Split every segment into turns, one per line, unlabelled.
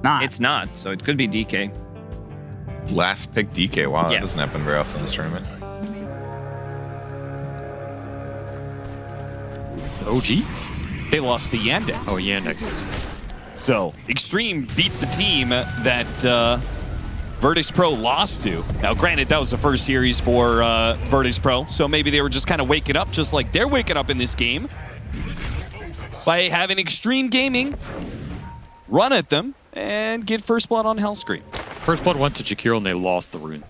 not.
It's not, so it could be DK.
Last pick DK. Wow,
Yeah.
that doesn't happen very often in this tournament.
OG?
They lost to Yandex.
Oh, Yandex.
So Extreme beat the team that Virtus Pro lost to. Now, granted, that was the first series for Virtus Pro, so maybe they were just kind of waking up just like they're waking up in this game by having Extreme Gaming run at them and get first blood on Hellscream.
First blood went to Jakiro and they lost the rune.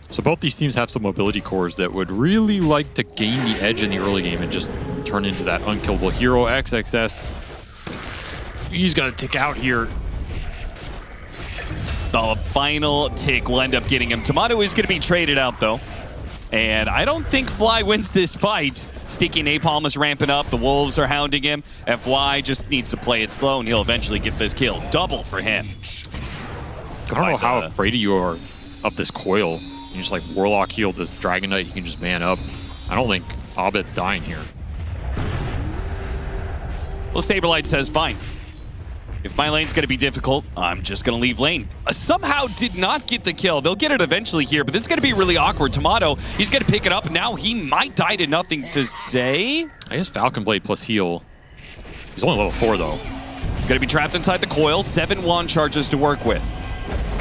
So both these teams have some mobility cores that would really like to gain the edge in the early game and just turn into that unkillable hero. XXS, he's got to tick out here.
The final tick will end up getting him. Tomato is going to be traded out, though. And I don't think Fly wins this fight. Sticky Napalm is ramping up. The Wolves are hounding him. FY just needs to play it slow, and he'll eventually get this kill. Double for him.
I don't know how afraid you are of this coil. You just like Warlock heal this Dragon Knight, you can just man up. I don't think Abed's dying here.
Well, Saberlight says, fine. If my lane's going to be difficult, I'm just going to leave lane. Somehow did not get the kill. They'll get it eventually here, but this is going to be really awkward. Tomato, he's going to pick it up. Now he might die to nothing to say.
I guess Falcon Blade plus heal. He's only level 4, though.
He's going to be trapped inside the coil. 7 wand charges to work with.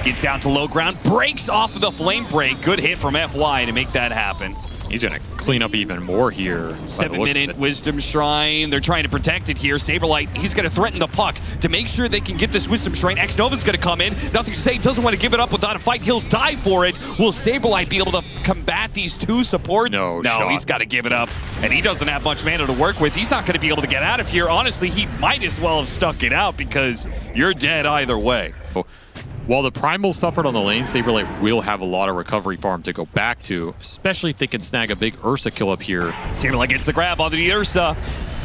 Gets down to low ground. Breaks off of the flame break. Good hit from FY to make that happen.
He's going to clean up even more here.
7-minute Wisdom Shrine. They're trying to protect it here. Saberlight, he's going to threaten the puck to make sure they can get this Wisdom Shrine. X-Nova's going to come in. Nothing to say. Doesn't want to give it up without a fight. He'll die for it. Will Saberlight be able to combat these two supports?
No,
he's got to give it up. And he doesn't have much mana to work with. He's not going to be able to get out of here. Honestly, he might as well have stuck it out because you're dead either way.
While the Primal suffered on the lane, Saberlight will have a lot of recovery farm to go back to, especially if they can snag a big Ursa kill up here.
Saberlight gets the grab onto the Ursa.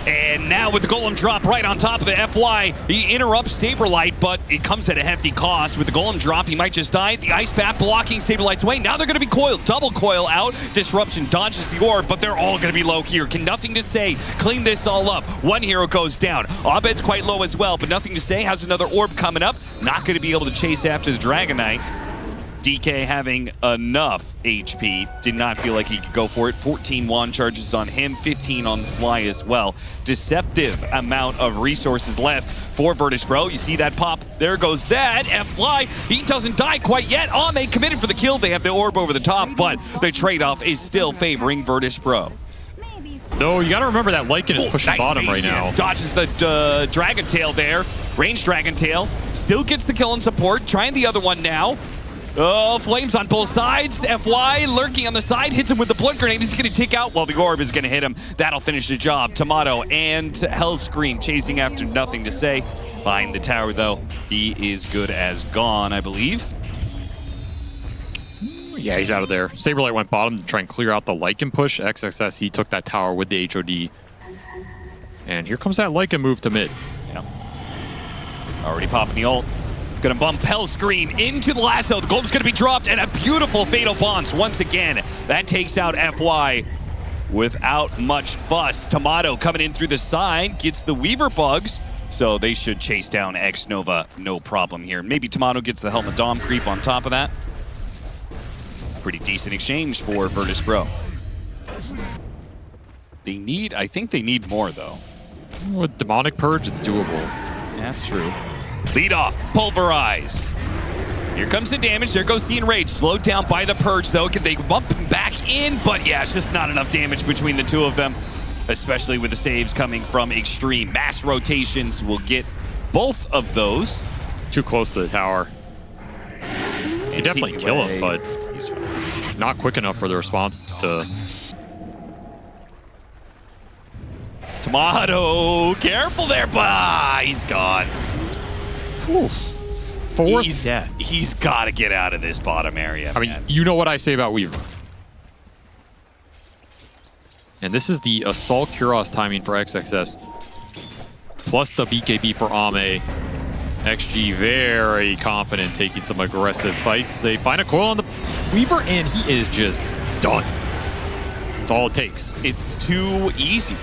And now with the Golem drop right on top of the FY, he interrupts Saberlight, but it comes at a hefty cost. With the Golem drop, he might just die. The Ice Bat blocking Saberlight's way. Now they're going to be coiled. Double coil out. Disruption dodges the orb, but they're all going to be low here. Can nothing to say. Clean this all up. One hero goes down. Abed's quite low as well, but nothing to say. Has another orb coming up. Not going to be able to chase after the Dragon Knight. DK having enough HP, did not feel like he could go for it. 14 wand charges on him, 15 on Fly as well. Deceptive amount of resources left for Virtus Pro. You see that pop? There goes that. Fly, he doesn't die quite yet. They committed for the kill. They have the orb over the top, but the trade-off is still favoring Virtus Pro.
No, you got to remember that Lycan is pushing
nice
bottom right now.
Dodges the Dragon Tail there. Ranged Dragon Tail. Still gets the kill and support. Trying the other one now. Oh, flames on both sides. FY lurking on the side, hits him with the blood grenade. He's going to tick out while the orb is going to hit him. That'll finish the job. Tomato and Hellscream chasing after nothing to say. Behind the tower, though, he is good as gone, I believe.
Yeah, he's out of there. Saberlight went bottom to try and clear out the Lycan push. XXS, he took that tower with the HOD. And here comes that Lycan move to mid.
Yeah. Already popping the ult. Gonna bump Hellscream into the lasso. The Golem's gonna be dropped, and a beautiful Fatal Bounce once again. That takes out FY without much fuss. Tomato coming in through the side, gets the Weaver bugs, so they should chase down X-Nova, no problem here. Maybe Tomato gets the Helmet Dom creep on top of that. Pretty decent exchange for Virtus Pro. They need, I think they need more though.
With Demonic Purge, it's doable.
That's true. Lead off, pulverize. Here comes the damage. There goes the Enrage. Slowed down by the Purge, though. Can they bump him back in? But yeah, it's just not enough damage between the two of them, especially with the saves coming from Extreme. Mass rotations will get both of those.
Too close to the tower. You definitely kill him, but he's not quick enough for the response to...
Tomato, careful there, but he's gone.
Fourth death.
He's got to get out of this bottom area.
I mean, you know what I say about Weaver. And this is the Assault Kuros timing for XXS. Plus the BKB for Ame. XG very confident taking some aggressive fights. They find a coil on the Weaver and he is just done. That's all it takes.
It's too easy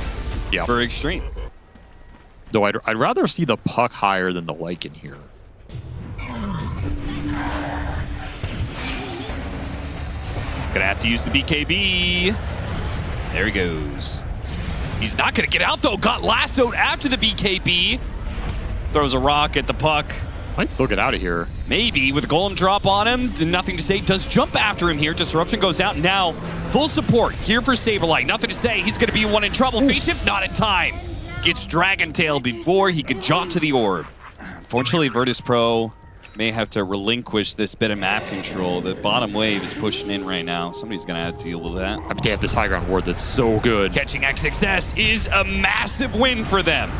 for Extreme.
Though I'd rather see the puck higher than the Lycan here.
Gonna have to use the BKB. There he goes. He's not gonna get out though. Got lassoed after the BKB. Throws a rock at the puck.
Might still get out of here.
Maybe with a golem drop on him. Nothing to say. Does jump after him here. Disruption goes out. Now full support here for Saberlight. Nothing to say. He's gonna be one in trouble. Face shift not in time. Gets Dragon Tail before he could jaunt to the orb. Unfortunately, Virtus Pro may have to relinquish this bit of map control. The bottom wave is pushing in right now. Somebody's gonna have to deal with that.
I bet they have this high ground ward that's so good.
Catching XXS is a massive win for them.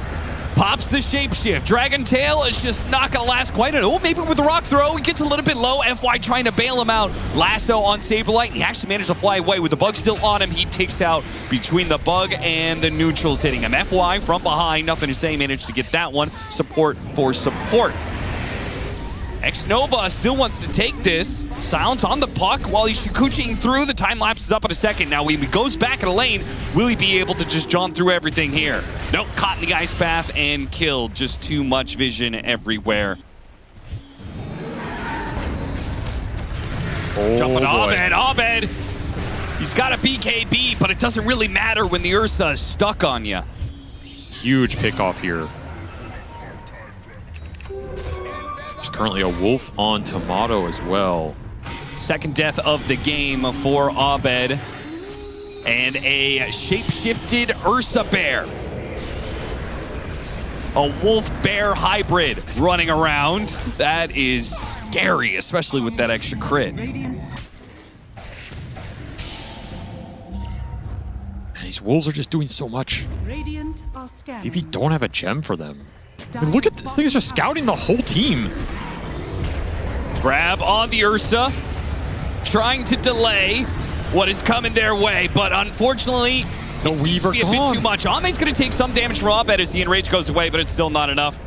Pops the shapeshift. Dragon Tail is just not gonna last quite enough. Oh, maybe with the rock throw, he gets a little bit low. FY trying to bail him out. Lasso on Saberlight, and he actually managed to fly away. With the bug still on him, he takes out between the bug and the neutrals hitting him. FY from behind, nothing to say, managed to get that one. Support for support. Xnova still wants to take this. Silence on the puck while he's shikuchiing through. The time lapse is up in a second. Now when he goes back in a lane, will he be able to just jaunt through everything here? Nope, caught in the ice path and killed. Just too much vision everywhere.
Oh,
Jumping
boy.
Abed. He's got a BKB, but it doesn't really matter when the Ursa is stuck on you.
Huge pickoff here. There's currently a wolf on Tomato as well.
Second death of the game for Abed. And a shape-shifted Ursa Bear. A wolf-bear hybrid running around. That is scary, especially with that extra crit.
These wolves are just doing so much. VP don't have a gem for them. I mean, look at this thing, is just scouting the whole team.
Grab on the Ursa, trying to delay what is coming their way, but unfortunately,
The Weaver
a bit
gone.
too much. Ame's going to take some damage from Abed as the enrage goes away, but it's still not enough.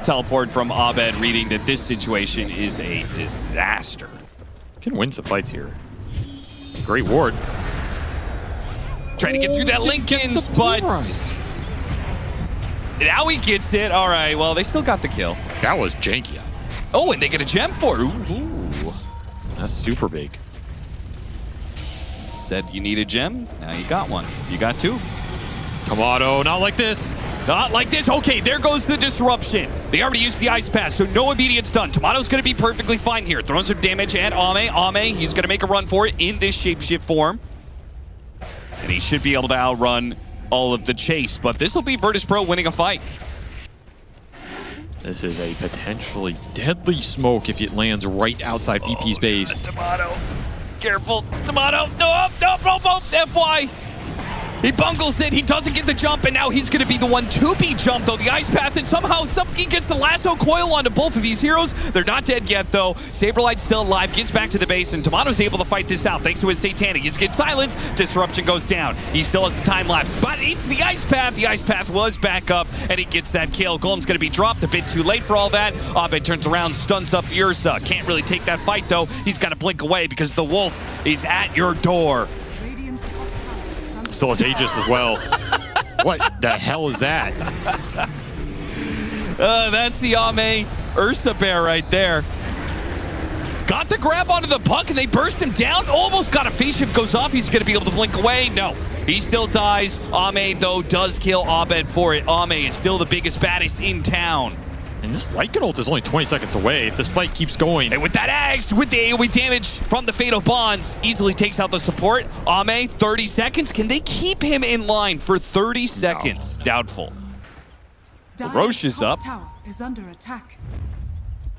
Teleport from Abed, reading that this situation is a disaster.
Can win some fights here. Great ward.
Trying to get through that Lincoln's, but now he gets it. All right, well, they still got the kill.
That was janky.
Oh, and they get a gem for it. Ooh.
That's super big.
Said you need a gem. Now you got one. You got two.
Tomato, not like this.
Not like this. Okay, there goes the disruption. They already used the ice pass, so no immediate stun. Tomato's going to be perfectly fine here. Throwing some damage at Ame. Ame, he's going to make a run for it in this shapeshift form. And he should be able to outrun all of the chase, but this will be Virtus Pro winning a fight.
This is a potentially deadly smoke if it lands right outside VP's base.
Tomato. Careful. Tomato. No, FY. He bungles it. He doesn't get the jump, and now he's going to be the one to be jumped, though. The ice path, and somehow something gets the lasso coil onto both of these heroes. They're not dead yet, though. Saberlight's still alive, gets back to the base, and Tomato's able to fight this out thanks to his Satanic. He's getting silenced. Disruption goes down. He still has the time lapse, but it's the ice path. The ice path was back up, and he gets that kill. Golem's going to be dropped a bit too late for all that. Abed turns around, stuns up the Ursa. Can't really take that fight, though. He's got to blink away because the wolf is at your door.
Still has Aegis as well. What the hell is that?
That's the Ame Ursa Bear right there. Got the grab onto the puck and they burst him down. Almost got a face shift, goes off. He's going to be able to blink away. No, he still dies. Ame, though, does kill Abed for it. Ame is still the biggest, baddest in town.
And this Lycan ult is only 20 seconds away if this fight keeps going.
And with that axe, with the AoE damage from the Fatal Bonds, easily takes out the support. Ame, 30 seconds. Can they keep him in line for 30 seconds? No. Doubtful. Roche is up.
Tower is under attack.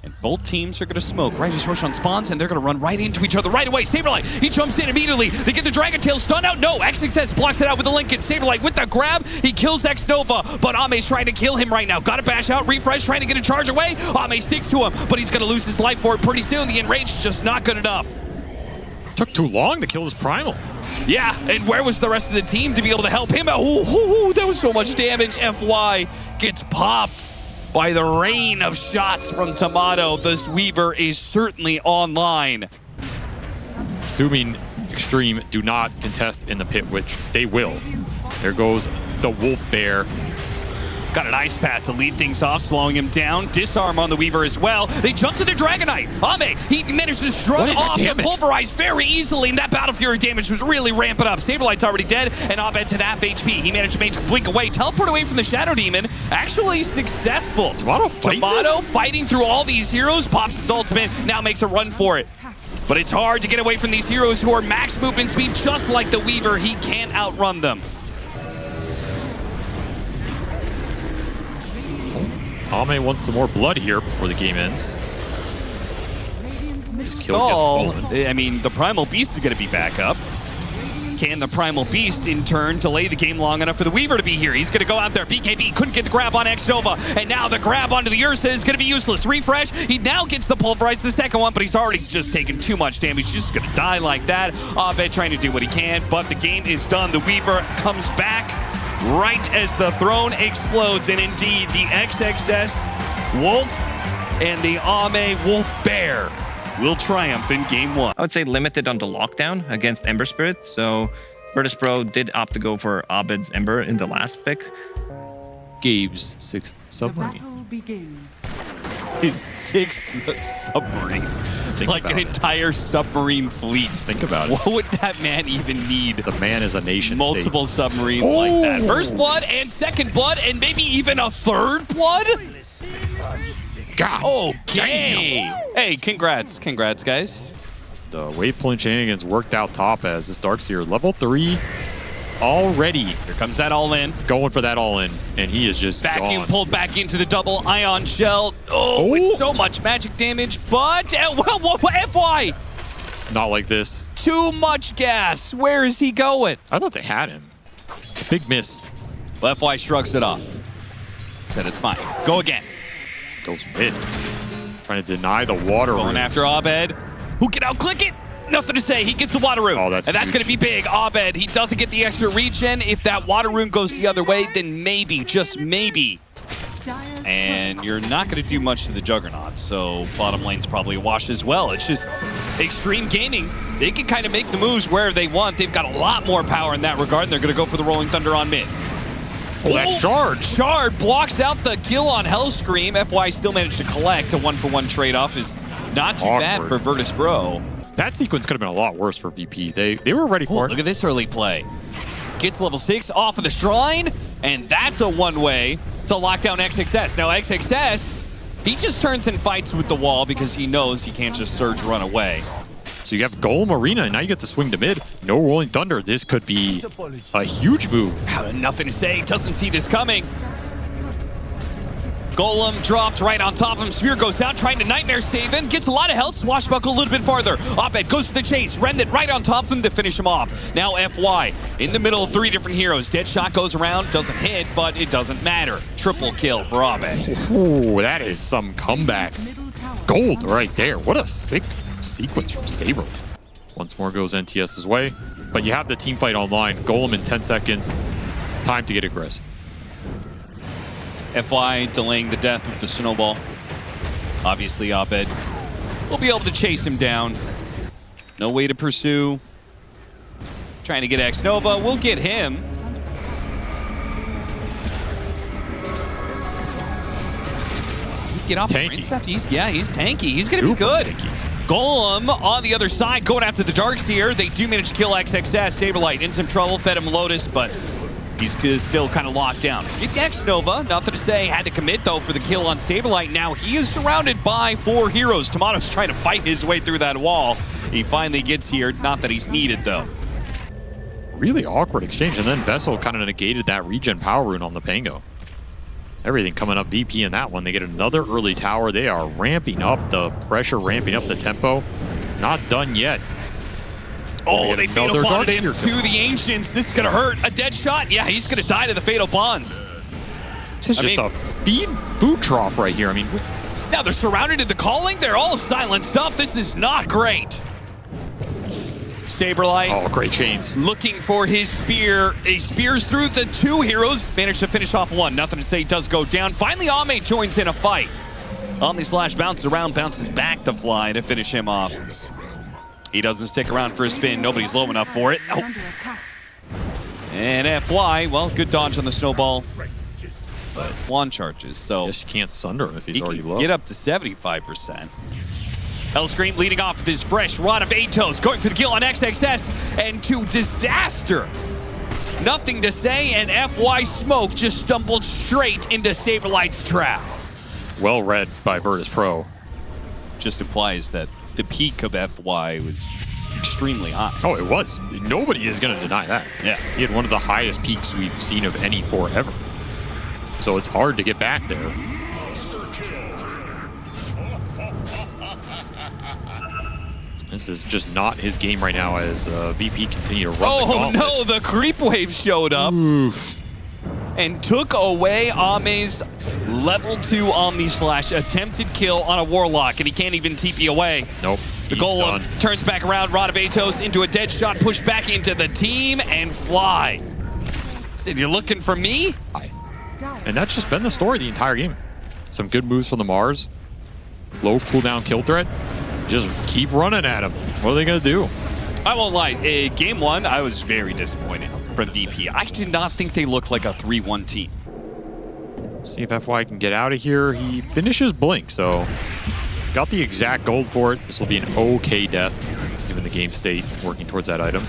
And both teams are going to smoke right as Roche on spawns, and they're going to run right into each other right away. Saberlight, he jumps in immediately. They get the Dragon Tail stun out. No, XXS blocks it out with the Lincoln. Saberlight with the grab. He kills Xnova, but Ame's trying to kill him right now. Got to bash out. Refresh trying to get a charge away. Ame sticks to him, but he's going to lose his life for it pretty soon. The enrage just not good enough.
Took too long to kill this Primal.
Yeah, and where was the rest of the team to be able to help him out? Ooh, that was so much damage. FY gets popped by the rain of shots from Tomato. This Weaver is certainly online.
Assuming XTREME do not contest in the pit, which they will. There goes the Wolf Bear.
Got an ice path to lead things off, slowing him down. Disarm on the Weaver as well. They jump to the Dragonite. Ame, he managed to shrug off the Pulverize very easily, and that Battle Fury damage was really ramping up. Saberlight's already dead, and Abed's at half HP. He managed to make Blink away, teleport away from the Shadow Demon. Actually successful. Tomato fighting through all these heroes, pops his ultimate, now makes a run for it. But it's hard to get away from these heroes who are max movement speed just like the Weaver. He can't outrun them.
Ame wants some more blood here before the game ends.
I mean, the Primal Beast is going to be back up. Can the Primal Beast, in turn, delay the game long enough for the Weaver to be here? He's going to go out there. BKB couldn't get the grab on X-Nova, and now the grab onto the Ursa is going to be useless. Refresh, he now gets the Pulverize, the second one, but he's already just taken too much damage. He's just going to die like that. Abed trying to do what he can, but the game is done. The Weaver comes back right as the throne explodes, and indeed, the XXS Wolf and the Ame Wolf Bear will triumph in game one.
I would say limited on the lockdown against Ember Spirit. So Virtus Pro did opt to go for Abed's Ember in the last pick.
Gabe's 6th submarine.
Battle begins.
His 6th submarine. Like an entire submarine fleet.
Think about it.
What would that man even need?
The man is a nation
Multiple
state.
submarines like that. First blood and second blood and maybe even a third blood?
God.
Okay. Hey, congrats, guys.
The wave pulling shenanigans worked out top as this Darkseer level 3 already.
Here comes that all-in.
Going for that all-in, and he is just
Vacuum
gone.
pulled back into the double ion shell. Oh, it's so much magic damage, but well, FY.
Not like this.
Too much gas. Where is he going?
I thought they had him. Big miss.
Well, FY shrugs it off. Said it's fine. Go again.
Goes mid. Trying to deny the water
Going
rune.
after Abed. Who can outclick it? Nothing to say. He gets the water rune.
Oh, that's
and that's
huge.
going to be big. Abed, he doesn't get the extra regen. If that water rune goes the other way, then maybe, just maybe. And you're not going to do much to the Juggernaut, so bottom lane's probably a wash as well. It's just Extreme Gaming. They can kind of make the moves wherever they want. They've got a lot more power in that regard, and they're going to go for the Rolling Thunder on mid.
Oh, that shard.
Shard blocks out the kill on Hellscream. FY still managed to collect. A 1-for-1 trade-off is not too bad for Virtus Pro.
That sequence could have been a lot worse for VP. They were ready for it.
Look at this early play. Gets level 6 off of the Shrine, and that's a one-way to lock down XXS. Now XXS, he just turns and fights with the wall because he knows he can't just surge run away.
So you have Golem Arena, and now you get to swing to mid. No Rolling Thunder. This could be a huge move.
Nothing to say. Doesn't see this coming. Golem dropped right on top of him. Spear goes down, trying to Nightmare save him. Gets a lot of health. Swashbuckle a little bit farther. Abed goes to the chase. Remnant right on top of him to finish him off. Now FY in the middle of 3 different heroes. Deadshot goes around. Doesn't hit, but it doesn't matter. Triple kill for Abed.
Ooh, that is some comeback. Gold right there. What a sick sequence from Saber. Once more goes NTS's way. But you have the team fight online. Golem in 10 seconds. Time to get aggressive.
FY delaying the death with the snowball. Obviously, Abed will be able to chase him down. No way to pursue. Trying to get X-Nova. We'll get him. Get off
Tanky.
the intercept. He's tanky. He's going to be good.
Tanky.
Golem on the other side going after the Darkseer. They do manage to kill XXS. Saberlight in some trouble. Fed him Lotus, but he's still kind of locked down. Get the X-Nova. Nothing to say. Had to commit, though, for the kill on Saberlight. Now he is surrounded by 4 heroes. Tomato's trying to fight his way through that wall. He finally gets here. Not that he's needed, though.
Really awkward exchange. And then Vessel kind of negated that regen power rune on the Pango. Everything coming up VP in that one. They get another early tower. They are ramping up the pressure, ramping up the tempo. Not done yet.
Oh, they fatal bonded him
here.
to the Ancients. This is going to hurt. A dead shot? Yeah, he's going to die to the fatal bonds.
This is just a food trough right here. I mean,
now they're surrounded in the calling. They're all silenced up. This is not great. Saberlight.
Oh, great chains.
Looking for his spear. He spears through the 2 heroes. Managed to finish off 1. Nothing to say. Does go down. Finally, Ame joins in a fight. Omni Slash bounces around, bounces back to Fly to finish him off. He doesn't stick around for a spin. Nobody's low enough for it. Oh. And FY, well, good dodge on the snowball. but wand charges. So
Guess you can't sunder him if he's
he
already
can
low.
get up to 75%. Hellscream leading off with his fresh rod of Atos, going for the kill on XXS, and to Disaster. Nothing to say, and FY Smoke just stumbled straight into Saberlight's trap.
Well read by Virtus Pro.
Just implies that the peak of FY was extremely high.
Oh, it was. Nobody is going to deny that.
Yeah.
He had one of the highest peaks we've seen of any 4 ever. So it's hard to get back there. This is just not his game right now as VP continue to run the gauntlet.
No, the creep wave showed up and took away Ame's level 2 Omni Slash attempted kill on a Warlock, and he can't even TP away.
Nope.
The Golem turns back around, Rod of Atos into a dead shot, push back into the team, and fly. Said, you're looking for me?
And that's just been the story the entire game. Some good moves from the Mars. Low cooldown kill threat. Just keep running at him. What are they going to do?
I won't lie. Game 1, I was very disappointed from VP. I did not think they looked like a 3-1 team.
Let's see if FY can get out of here. He finishes Blink, so got the exact gold for it. This will be an okay death, given the game state, working towards that item.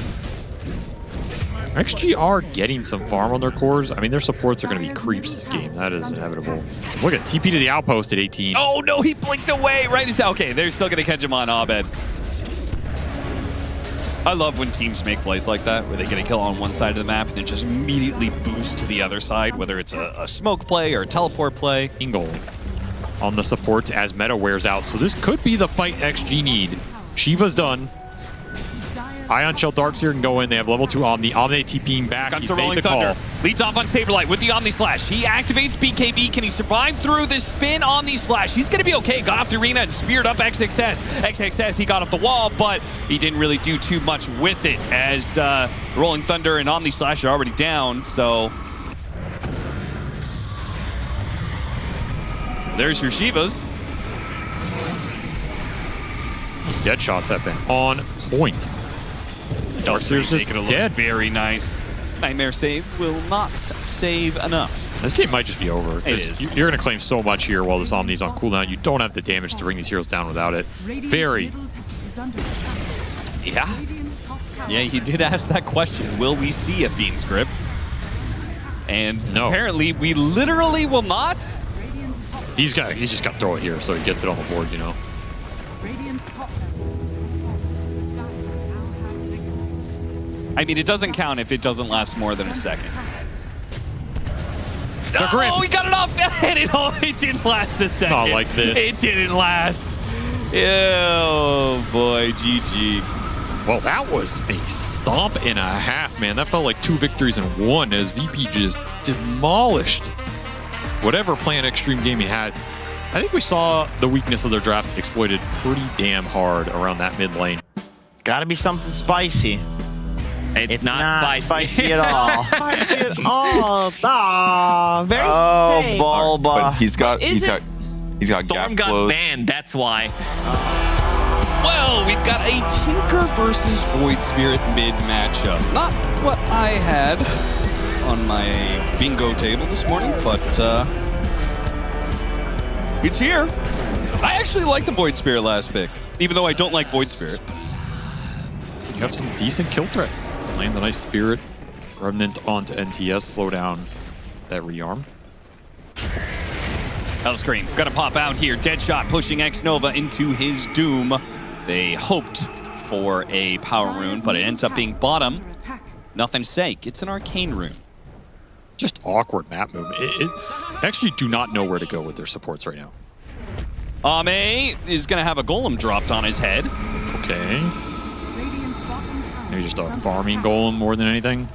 XG are getting some farm on their cores. I mean, their supports are going to be creeps this game. That is inevitable. Look at TP to the outpost at 18.
Oh, no, he blinked away right as... Okay, they're still going to catch him on Abed. I love when teams make plays like that, where they get a kill on one side of the map and then just immediately boost to the other side, whether it's a smoke play or a teleport play.
Ingle on the supports as meta wears out. So this could be the fight XG need. Shiva's done. Ion Shell Darks here can go in. They have level 2 Omni. Omni TPing back.
Comes
He's
the
made
Rolling
the
Thunder.
call.
Leads off on Saberlight with the Omni Slash. He activates BKB. Can he survive through this spin Omni Slash? He's going to be okay. Got off the arena and speared up XXS. XXS, he got off the wall, but he didn't really do too much with it as Rolling Thunder and Omni Slash are already down, so... There's your Shivas.
These dead shots have been on point. Darkseer's just dead.
Very nice. Nightmare save will not save enough.
This game might just be over.
It is.
You're going to claim so much here while this Omni's on cooldown. You don't have the damage to bring these heroes down without it. Very.
Yeah. Yeah, he did ask that question. Will we see a Fiend script? And
no.
Apparently we literally will not.
He's just got to throw it here so he gets it on the board, you know.
I mean, it doesn't count if it doesn't last more than a second.
Oh,
he got it off! And it didn't last a second.
Not like this.
It didn't last. Oh, boy. GG.
Well, that was a stomp and a half, man. That felt like 2 victories in 1 as VP just demolished whatever plan Extreme Gaming had. I think we saw the weakness of their draft exploited pretty damn hard around that mid lane.
Gotta be something spicy.
It's not
spicy at all. Spicy at all. Oh, very strange.
But
Bulba.
he's got gap
Storm got
close.
banned, that's why.
Well, we've got a Tinker versus Void Spirit mid matchup. Not what I had on my bingo table this morning, but it's here. I actually like the Void Spirit last pick, even though I don't like Void Spirit.
You have some decent kill threat. Land the nice Spirit. Remnant onto NTS. Slow down that rearm.
Hellscream gonna pop out here. Deadshot pushing X-Nova into his doom. They hoped for a power rune, but it ends up being bottom. Nothing to say. Gets an arcane rune.
Just awkward map movement. It actually do not know where to go with their supports right now.
Ame is gonna have a golem dropped on his head.
Okay. Maybe just a farming golem more than anything.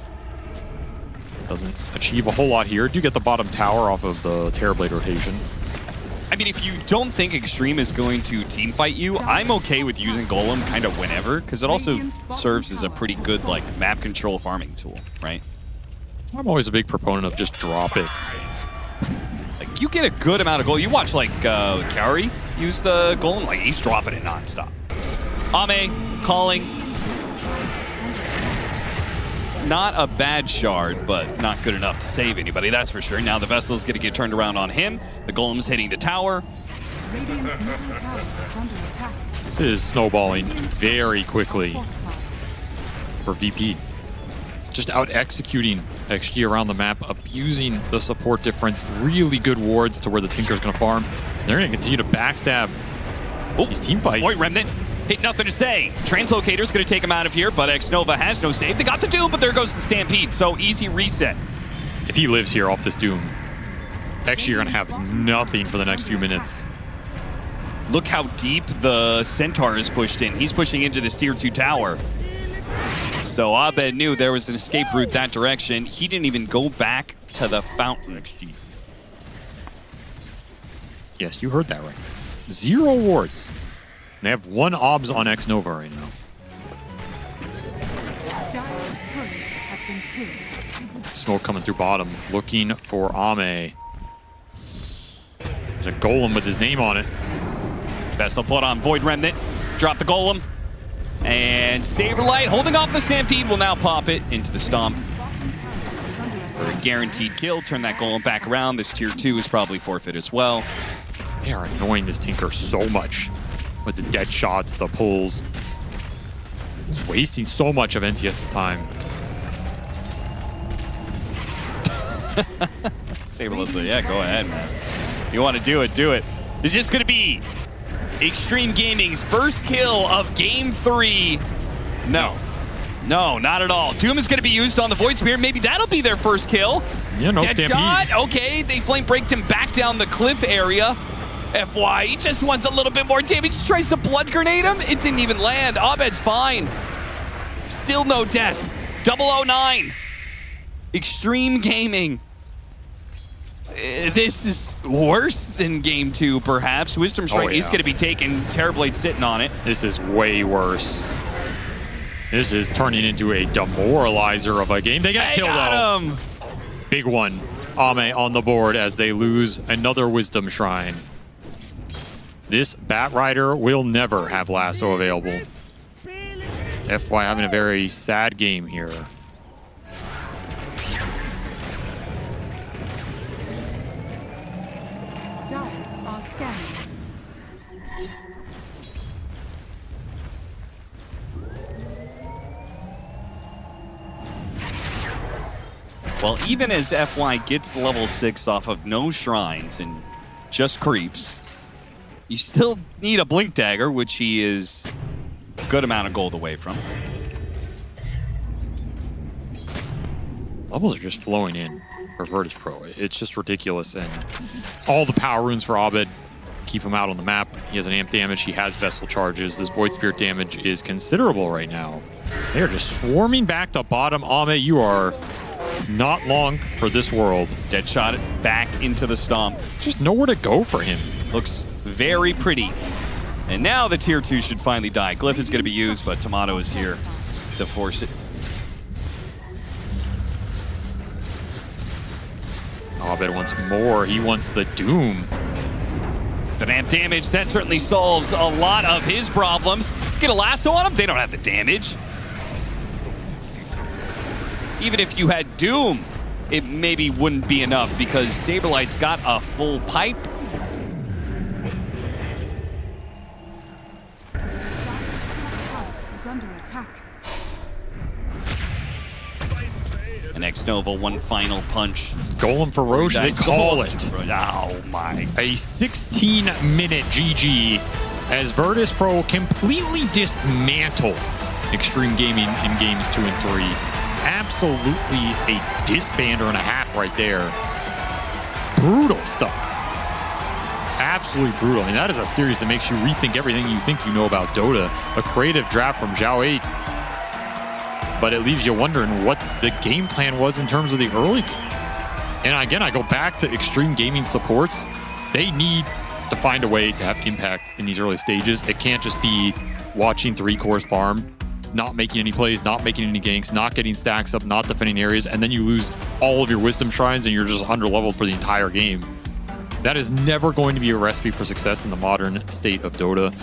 Doesn't achieve a whole lot here. Do get the bottom tower off of the Terrorblade rotation.
I mean, if you don't think Extreme is going to team fight you, I'm okay with using Golem kind of whenever, because it also serves as a pretty good like map control farming tool, right?
I'm always a big proponent of just drop it.
Like, you get a good amount of gold. You watch like Kaori use the Golem, like he's dropping it nonstop. Ame calling. not a bad shard, but not good enough to save anybody, that's for sure. Now the Vessel's going to get turned around on him. The Golem's hitting the tower.
Radiant's middle tower is under attack.
This is snowballing very quickly for VP. Just out executing XG around the map, abusing the support difference. Really good wards to where the Tinker's going to farm. They're going to continue to backstab these team fights.
Void Remnant hit nothing to say. Translocator's going to take him out of here, but X-Nova has no save. They got the Doom, but there goes the Stampede. So easy reset.
If he lives here off this Doom, XG are going to have nothing for the next few minutes.
Look how deep the Centaur is pushed in. He's pushing into this tier 2 tower. So Abed knew there was an escape route that direction. He didn't even go back to the fountain. XG.
Yes, you heard that right. 0 wards. They have 1 obs on X-Nova right now.
Dire's turret has been killed.
Smoke coming through bottom, looking for Ame. There's a Golem with his name on it.
Vessel put on Void Remnant. Drop the Golem. And Saberlight holding off the Stampede will now pop it into the Stomp.
Bottom tower is under
For a
attack.
guaranteed kill, turn that Golem back around. This tier 2 is probably forfeit as well.
They are annoying this Tinker so much with the dead shots, the pulls. It's wasting so much of NTS's time.
Saberlight's like, yeah, go ahead, man. You want to do it, do it. It's just going to be Extreme Gaming's first kill of Game 3. No. No, not at all. Doom is going to be used on the Void Spear. Maybe that'll be their first kill.
Yeah, no
Dead
Stampede.
shot. Okay, they flame braked him back down the cliff area. FY, he just wants a little bit more damage. He tries to blood grenade him. It didn't even land. Abed's fine. Still no death. 009. Extreme Gaming. This is worse than Game 2, perhaps. Wisdom Strike is going to be taken. Terrorblade sitting on it.
This is way worse. This is turning into a demoralizer of a game. They got killed though.
Him.
Big one. Ame on the board as they lose another Wisdom Shrine. This Bat Rider will never have Lasso available. FY having a very sad game here.
Dire are scanning.
Well, even as FY gets level 6 off of no shrines and just creeps, you still need a Blink Dagger, which he is a good amount of gold away from.
Levels are just flowing in for Virtus Pro. It's just ridiculous. And all the power runes for Abed keep him out on the map. He has an amp damage. He has Vessel charges. This Void Spirit damage is considerable right now. They are just swarming back to bottom. Ame, you are not long for this world.
Dead shot it back into the Stomp.
Just nowhere to go for him.
Looks very pretty. And now the tier 2 should finally die. Glyph is going to be used, but Tomato is here to force it.
Abed wants more. He wants the Doom.
The amp damage, that certainly solves a lot of his problems. Get a lasso on him, they don't have the damage. Even if you had Doom, it maybe wouldn't be enough because Saberlight's got a full pipe.
Is under attack.
And X-Nova, one final punch.
Golem for Roche, they call it.
Oh my.
A 16-minute GG as Virtus Pro completely dismantle Extreme Gaming in games 2 and 3. Absolutely a disbander and a half right there. Brutal stuff. Absolutely brutal. I mean, that is a series that makes you rethink everything you think you know about Dota. A creative draft from Zhao 8. But it leaves you wondering what the game plan was in terms of the early game. And again, I go back to Extreme Gaming supports. They need to find a way to have impact in these early stages. It can't just be watching 3 cores farm, not making any plays, not making any ganks, not getting stacks up, not defending areas, and then you lose all of your Wisdom Shrines and you're just under-leveled for the entire game. That is never going to be a recipe for success in the modern state of Dota.